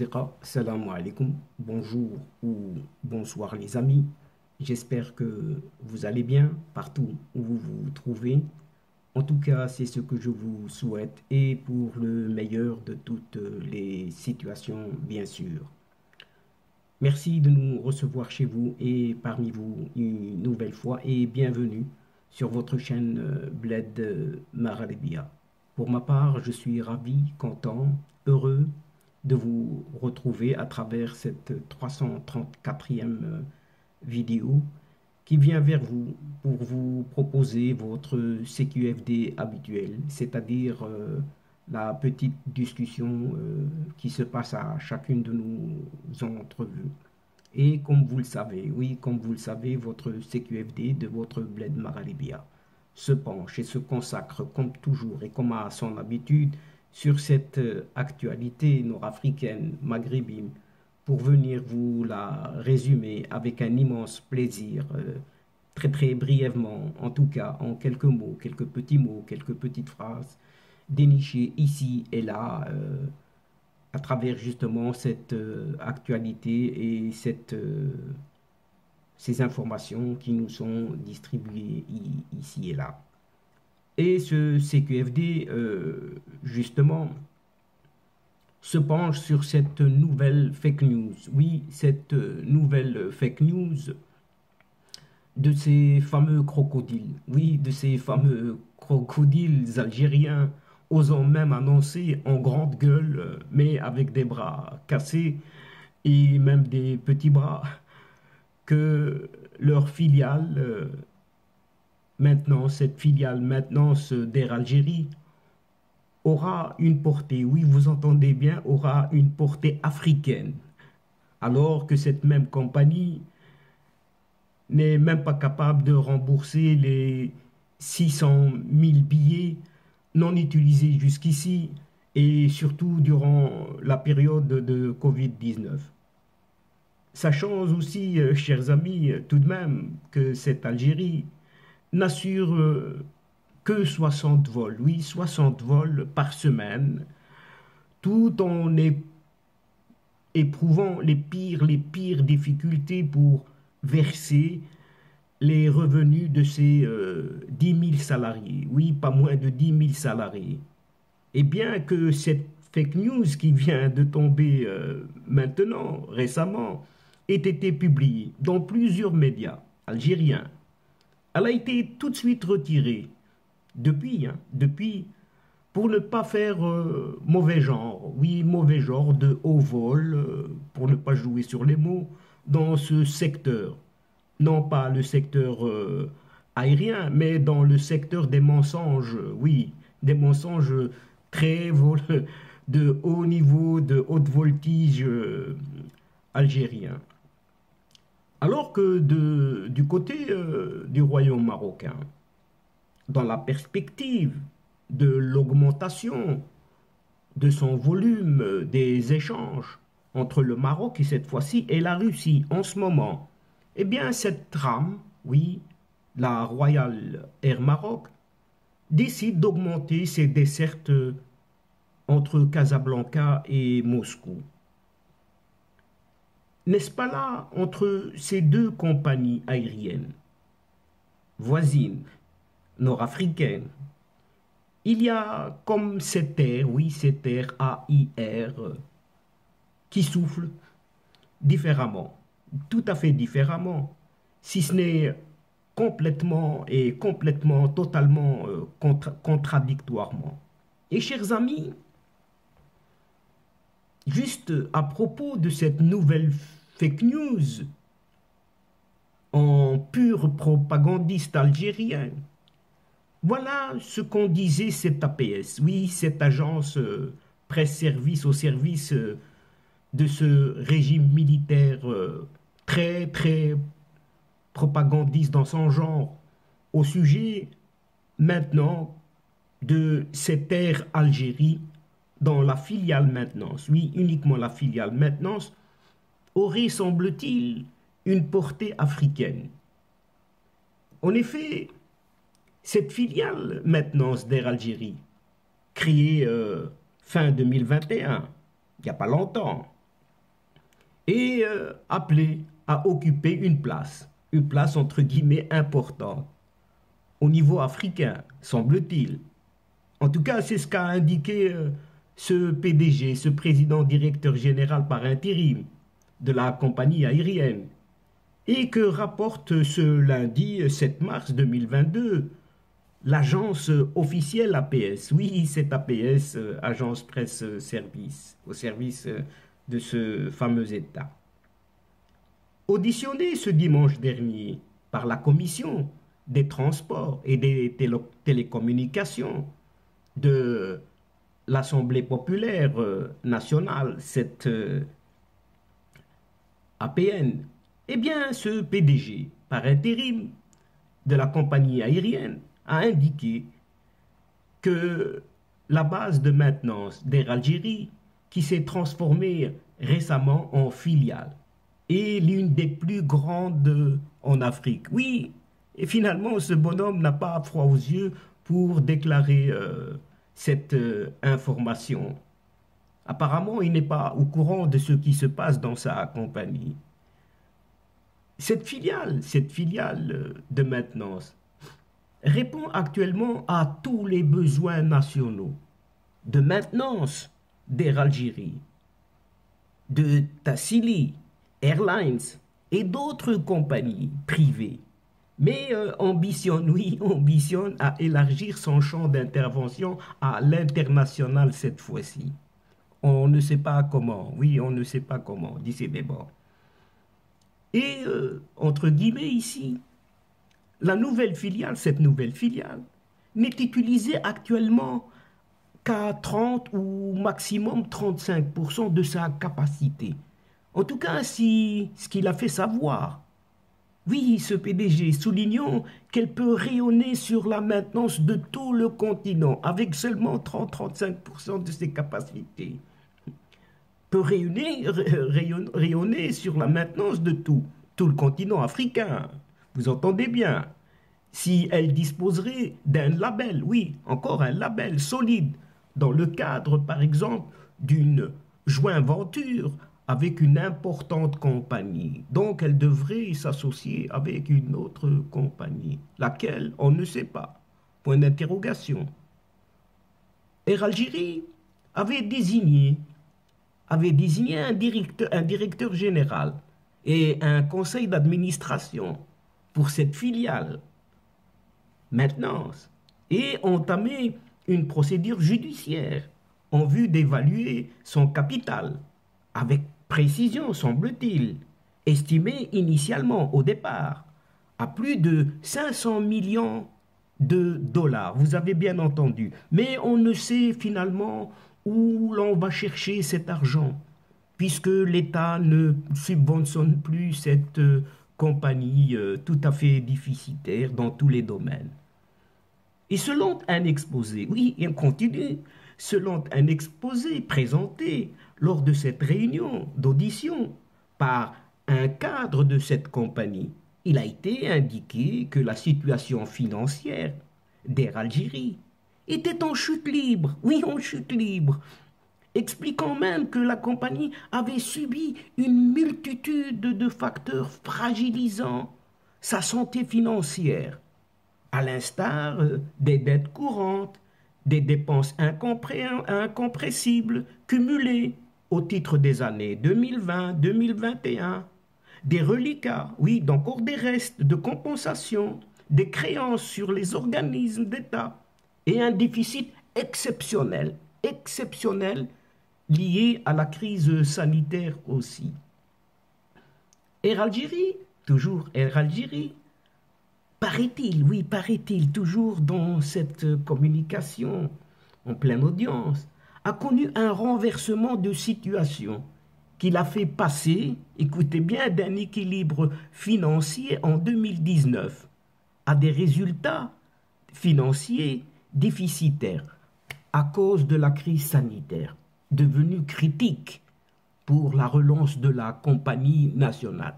Asdiqa, salam alaikum, bonjour ou bonsoir les amis. J'espère que vous allez bien partout où vous vous trouvez. En tout cas, c'est ce que je vous souhaite et pour le meilleur de toutes les situations, bien sûr. Merci de nous recevoir chez vous et parmi vous une nouvelle fois et bienvenue sur votre chaîne Bled Maralibia. Pour ma part, je suis ravi, content, heureux de vous retrouver à travers cette 334e vidéo qui vient vers vous pour vous proposer votre CQFD habituel, c'est-à-dire la petite discussion qui se passe à chacune de nos entrevues. Et comme vous le savez, oui, comme vous le savez, votre CQFD de votre Bled Maralibia se penche et se consacre comme toujours et comme à son habitude sur cette actualité nord-africaine, maghrébine, pour venir vous la résumer avec un immense plaisir, très très brièvement, en tout cas en quelques mots, quelques petites phrases, dénichées ici et là, à travers justement cette actualité et ces informations qui nous sont distribuées ici et là. Et ce CQFD, justement, se penche sur cette nouvelle fake news. Oui, cette nouvelle fake news de ces fameux crocodiles. Oui, de ces fameux crocodiles algériens osant même annoncer en grande gueule, mais avec des bras cassés et même des petits bras, que leur filiale, maintenant, cette filiale Maintenance d'Air Algérie, aura une portée, oui, vous entendez bien, aura une portée africaine, alors que cette même compagnie n'est même pas capable de rembourser les 600 000 billets non utilisés jusqu'ici et surtout durant la période de Covid-19. Sachant aussi, chers amis, tout de même que cette Algérie n'assure que 60 vols, oui, 60 vols par semaine, tout en éprouvant les pires difficultés pour verser les revenus de ces 10 000 salariés, oui, pas moins de 10 000 salariés. Et bien que cette fake news qui vient de tomber maintenant, récemment, ait été publiée dans plusieurs médias algériens, elle a été tout de suite retirée depuis, pour ne pas faire mauvais genre, oui, mauvais genre de haut vol, pour ne pas jouer sur les mots, dans ce secteur. Non pas le secteur aérien, mais dans le secteur des mensonges, oui, des mensonges de haut niveau, de haute voltige algérien. Alors que du côté du royaume marocain, dans la perspective de l'augmentation de son volume des échanges entre le Maroc et cette fois-ci et la Russie en ce moment, eh bien cette trame, oui, la Royal Air Maroc, décide d'augmenter ses dessertes entre Casablanca et Moscou. N'est-ce pas là, entre ces deux compagnies aériennes voisines, nord-africaines, il y a comme cet air, oui, cet air AIR, qui souffle différemment, tout à fait différemment, si ce n'est complètement, totalement contradictoirement. Et chers amis, juste à propos de cette nouvelle fake news en pur propagandiste algérien, voilà ce qu'on disait cette APS, oui, cette agence presse-service au service de ce régime militaire très propagandiste dans son genre, au sujet maintenant de cette Air Algérie dans la filiale maintenance, oui, uniquement la filiale maintenance, aurait, semble-t-il, une portée africaine. En effet, cette filiale maintenance d'Air Algérie, créée fin 2021, il n'y a pas longtemps, et appelé à occuper une place entre guillemets importante au niveau africain, semble-t-il. En tout cas, c'est ce qu'a indiqué ce PDG, ce président directeur général par intérim de la compagnie aérienne, et que rapporte ce lundi 7 mars 2022 l'agence officielle APS. Oui, c'est APS, Agence Presse Service, au service de ce fameux État. Auditionné ce dimanche dernier par la Commission des transports et des télécommunications de l'Assemblée populaire nationale, cette APN, eh bien, ce PDG, par intérim de la compagnie aérienne, a indiqué que la base de maintenance d'Air Algérie, qui s'est transformée récemment en filiale, est l'une des plus grandes en Afrique. Oui, et finalement, ce bonhomme n'a pas froid aux yeux pour déclarer cette information. Apparemment, il n'est pas au courant de ce qui se passe dans sa compagnie. Cette filiale de maintenance répond actuellement à tous les besoins nationaux de maintenance d'Air Algérie, de Tassili Airlines et d'autres compagnies privées, mais ambitionne à élargir son champ d'intervention à l'international cette fois-ci. On ne sait pas comment, oui, on ne sait pas comment, dit Sebeba. Et, entre guillemets, ici, cette nouvelle filiale, n'est utilisée actuellement qu'à 30 ou maximum 35% de sa capacité. En tout cas, si ce qu'il a fait savoir. Oui, ce PDG, soulignons qu'elle peut rayonner sur la maintenance de tout le continent avec seulement 30-35% de ses capacités. Peut rayonner sur la maintenance de tout le continent africain. Vous entendez bien? Si elle disposerait d'un label, oui, encore un label solide, dans le cadre, par exemple, d'une joint-venture avec une importante compagnie. Donc, elle devrait s'associer avec une autre compagnie, laquelle on ne sait pas. Point d'interrogation. Air Algérie avait désigné un directeur général et un conseil d'administration pour cette filiale maintenance et entamé une procédure judiciaire en vue d'évaluer son capital avec précision, semble-t-il, estimé initialement au départ à plus de 500 millions de dollars. Vous avez bien entendu. Mais on ne sait finalement où l'on va chercher cet argent, puisque l'État ne subventionne plus cette compagnie tout à fait déficitaire dans tous les domaines. Et selon un exposé, oui, il continue, selon un exposé présenté lors de cette réunion d'audition par un cadre de cette compagnie, il a été indiqué que la situation financière d'Air Algérie était en chute libre, oui, en chute libre, expliquant même que la compagnie avait subi une multitude de facteurs fragilisant sa santé financière, à l'instar des dettes courantes, des dépenses incompressibles cumulées au titre des années 2020-2021, des reliquats, oui, d'encore des restes de compensation, des créances sur les organismes d'État et un déficit exceptionnel lié à la crise sanitaire aussi. Air Algérie, toujours Air Algérie, paraît-il, oui, paraît-il, toujours dans cette communication en pleine audience, a connu un renversement de situation qui l'a fait passer, écoutez bien, d'un équilibre financier en 2019 à des résultats financiers déficitaires à cause de la crise sanitaire, devenue critique pour la relance de la compagnie nationale.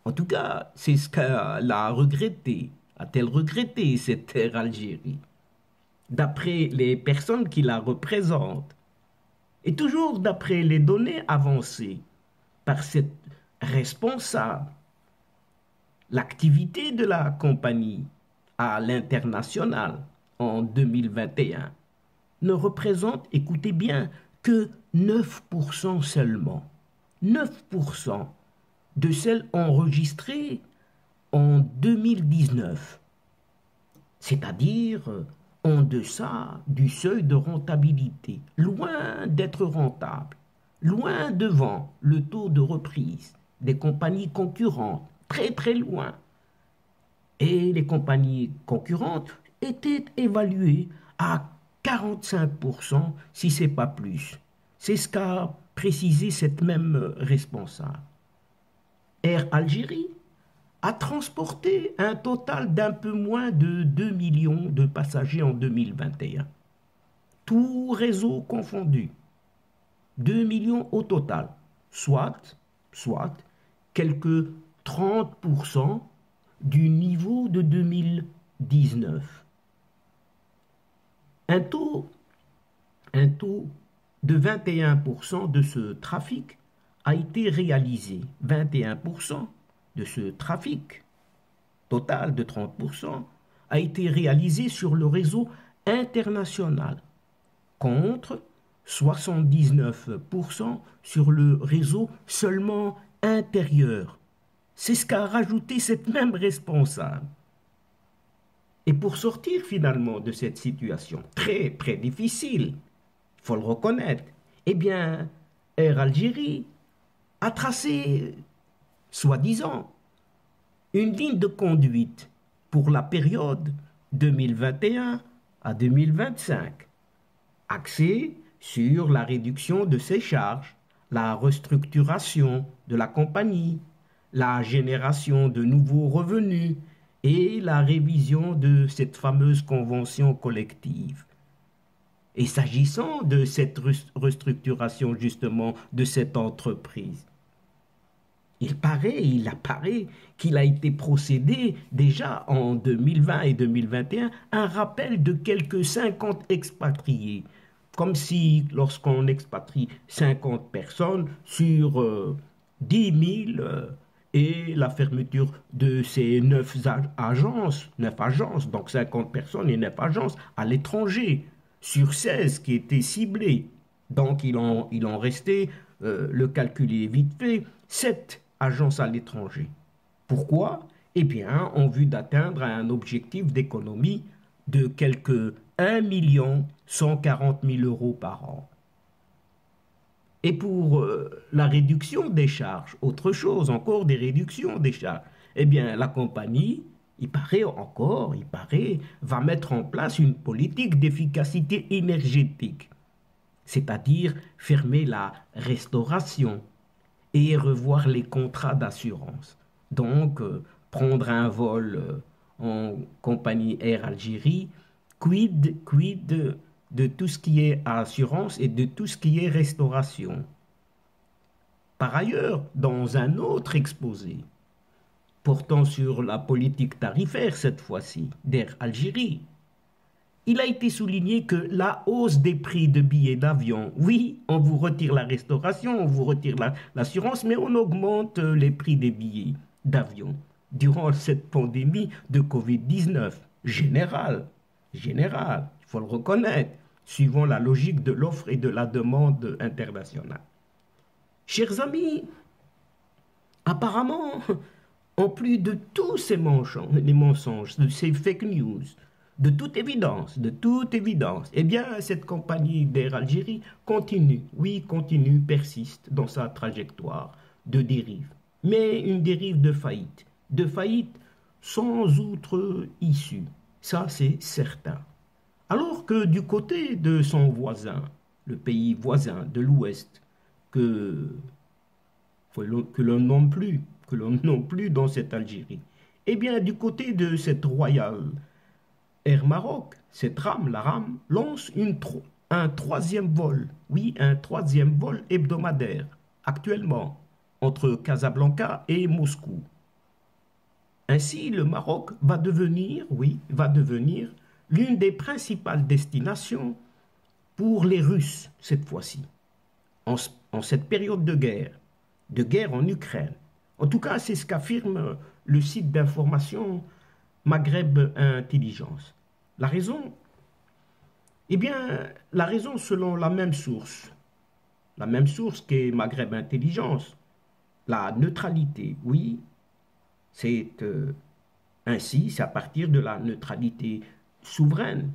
En tout cas, c'est ce qu'elle a regretté. A-t-elle regretté cette Air Algérie? D'après les personnes qui la représentent, et toujours d'après les données avancées par cette responsable. L'activité de la compagnie à l'international en 2021 ne représente, écoutez bien, que 9% seulement. 9% de celles enregistrées en 2019, c'est-à-dire en deçà du seuil de rentabilité, loin d'être rentable, loin devant le taux de reprise des compagnies concurrentes, très très loin. Et les compagnies concurrentes étaient évaluées à 45%, si ce n'est pas plus. C'est ce qu'a précisé cette même responsable. Air Algérie a transporté un total d'un peu moins de 2 millions de passagers en 2021. Tout réseau confondu. 2 millions au total, soit quelques 30% du niveau de 2019. Un taux de 21% de ce trafic a été réalisé. 21% de ce trafic total de 30% a été réalisé sur le réseau international, contre 79% sur le réseau seulement intérieur. C'est ce qu'a rajouté cette même responsable. Et pour sortir finalement de cette situation très très difficile, il faut le reconnaître, eh bien, Air Algérie a tracé, soi-disant, une ligne de conduite pour la période 2021 à 2025, axée sur la réduction de ses charges, la restructuration de la compagnie, la génération de nouveaux revenus et la révision de cette fameuse convention collective. Et s'agissant de cette restructuration justement de cette entreprise, il apparaît qu'il a été procédé déjà en 2020 et 2021 un rappel de quelques 50 expatriés. Comme si lorsqu'on expatrie 50 personnes sur 10 000 et la fermeture de ces 9 agences, donc 50 personnes et 9 agences à l'étranger, sur 16 qui étaient ciblées. Donc il en restait, le calcul est vite fait, 7 agences à l'étranger. Pourquoi? Eh bien, en vue d'atteindre un objectif d'économie de quelques 1 140 000 euros par an. Et pour la réduction des charges, autre chose, encore des réductions des charges, eh bien, la compagnie, il paraît, va mettre en place une politique d'efficacité énergétique, c'est-à-dire fermer la restauration et revoir les contrats d'assurance. Donc, prendre un vol en compagnie Air Algérie, quid de tout ce qui est assurance et de tout ce qui est restauration. Par ailleurs, dans un autre exposé, portant sur la politique tarifaire cette fois-ci, d'Air Algérie, il a été souligné que la hausse des prix de billets d'avion, oui, on vous retire la restauration, on vous retire l'assurance, mais on augmente les prix des billets d'avion durant cette pandémie de Covid-19 générale, il faut le reconnaître, suivant la logique de l'offre et de la demande internationale. Chers amis, apparemment, en plus de tous ces mensonges, de ces fake news, de toute évidence, eh bien, cette compagnie d'Air Algérie continue, persiste dans sa trajectoire de dérive, mais une dérive de faillite sans autre issue, ça c'est certain. Alors que du côté de son voisin, le pays voisin de l'Ouest, que l'on nomme plus dans cette Algérie, eh bien, du côté de cette Royal Air Maroc, la RAM, lance un troisième vol, un troisième vol hebdomadaire, actuellement, entre Casablanca et Moscou. Ainsi, le Maroc va devenir l'une des principales destinations pour les Russes, cette fois-ci, en cette période de guerre, de guerre en Ukraine. En tout cas, c'est ce qu'affirme le site d'information Maghreb Intelligence. La raison? Eh bien, la raison selon la même source qu'est Maghreb Intelligence, la neutralité, oui, c'est ainsi, c'est à partir de la neutralité souveraine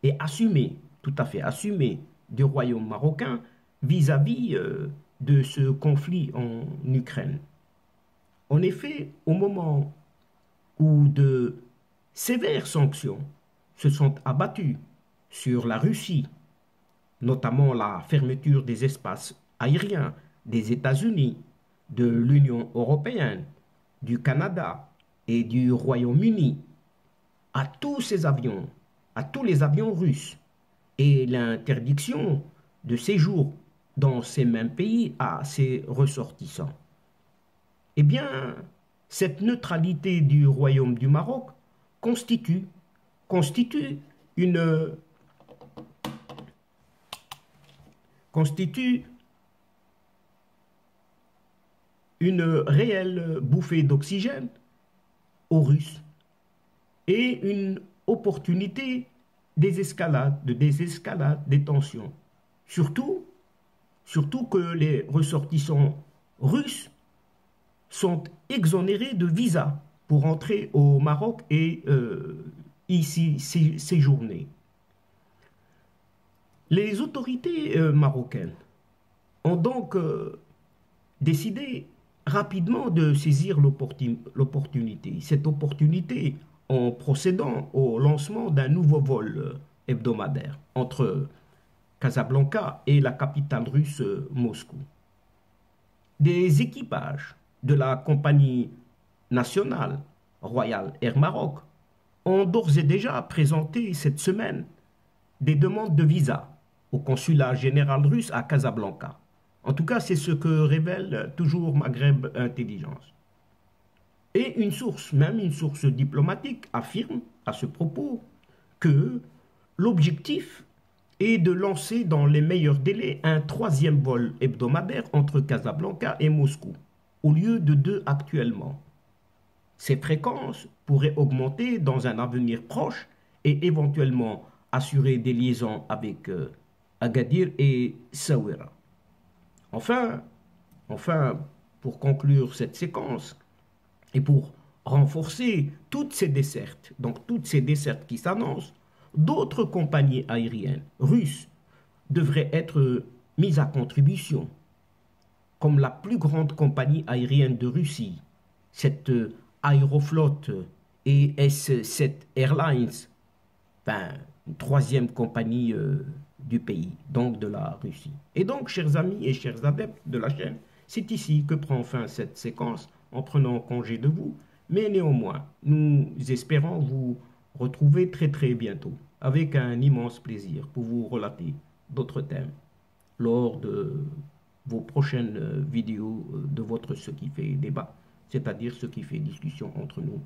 et assumée, tout à fait assumée du royaume marocain vis-à-vis de ce conflit en Ukraine. En effet, au moment où de sévères sanctions se sont abattues sur la Russie, notamment la fermeture des espaces aériens des États-Unis, de l'Union européenne, du Canada et du Royaume-Uni, à tous ces avions, à tous les avions russes, et l'interdiction de séjour dans ces mêmes pays à ses ressortissants. Eh bien, cette neutralité du Royaume du Maroc constitue une réelle bouffée d'oxygène aux Russes et une opportunité de désescalade des tensions. Surtout que les ressortissants russes sont exonérés de visa pour entrer au Maroc et ici séjourner. Les autorités marocaines ont donc décidé rapidement de saisir l'opportunité. Cette opportunité en procédant au lancement d'un nouveau vol hebdomadaire entre Casablanca et la capitale russe Moscou. Des équipages de la compagnie nationale Royal Air Maroc ont d'ores et déjà présenté cette semaine des demandes de visa au consulat général russe à Casablanca. En tout cas, c'est ce que révèle toujours Maghreb Intelligence. Et même une source diplomatique, affirme à ce propos que l'objectif est de lancer dans les meilleurs délais un troisième vol hebdomadaire entre Casablanca et Moscou, au lieu de 2 actuellement. Ces fréquences pourraient augmenter dans un avenir proche et éventuellement assurer des liaisons avec Agadir et Saouira. Enfin, pour conclure cette séquence et pour renforcer toutes ces dessertes, donc toutes ces dessertes qui s'annoncent, d'autres compagnies aériennes russes devraient être mises à contribution, comme la plus grande compagnie aérienne de Russie, cette Aeroflot et S7 Airlines, enfin, une troisième compagnie du pays, donc de la Russie. Et donc, chers amis et chers adeptes de la chaîne, c'est ici que prend fin cette séquence en prenant congé de vous. Mais néanmoins, nous espérons vous retrouver très très bientôt avec un immense plaisir pour vous relater d'autres thèmes lors de vos prochaines vidéos de votre Ce qui fait débat, c'est-à-dire ce qui fait discussion entre nous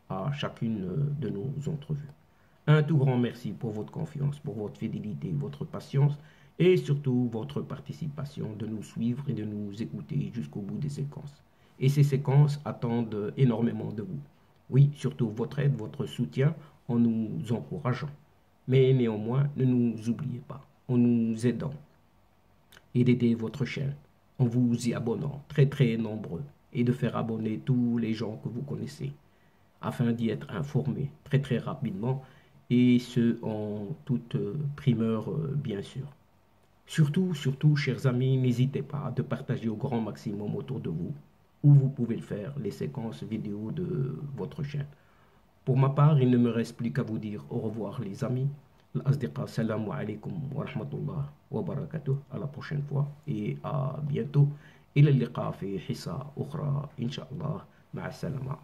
à chacune de nos entrevues. Un tout grand merci pour votre confiance, pour votre fidélité, votre patience et surtout votre participation de nous suivre et de nous écouter jusqu'au bout des séquences. Et ces séquences attendent énormément de vous. Oui, surtout votre aide, votre soutien en nous encourageant. Mais néanmoins, ne nous oubliez pas, en nous aidant et d'aider votre chaîne en vous y abonnant très très nombreux et de faire abonner tous les gens que vous connaissez afin d'y être informés très très rapidement et ce en toute primeur bien sûr. Surtout, chers amis, n'hésitez pas de partager au grand maximum autour de vous où vous pouvez le faire les séquences vidéo de votre chaîne. Pour ma part, il ne me reste plus qu'à vous dire au revoir les amis. L'asdiqa, salamu alaikum wa rahmatullah wa barakatuh. À la prochaine fois et à bientôt. إلى اللقاء في حصة أخرى إن شاء الله مع السلامة.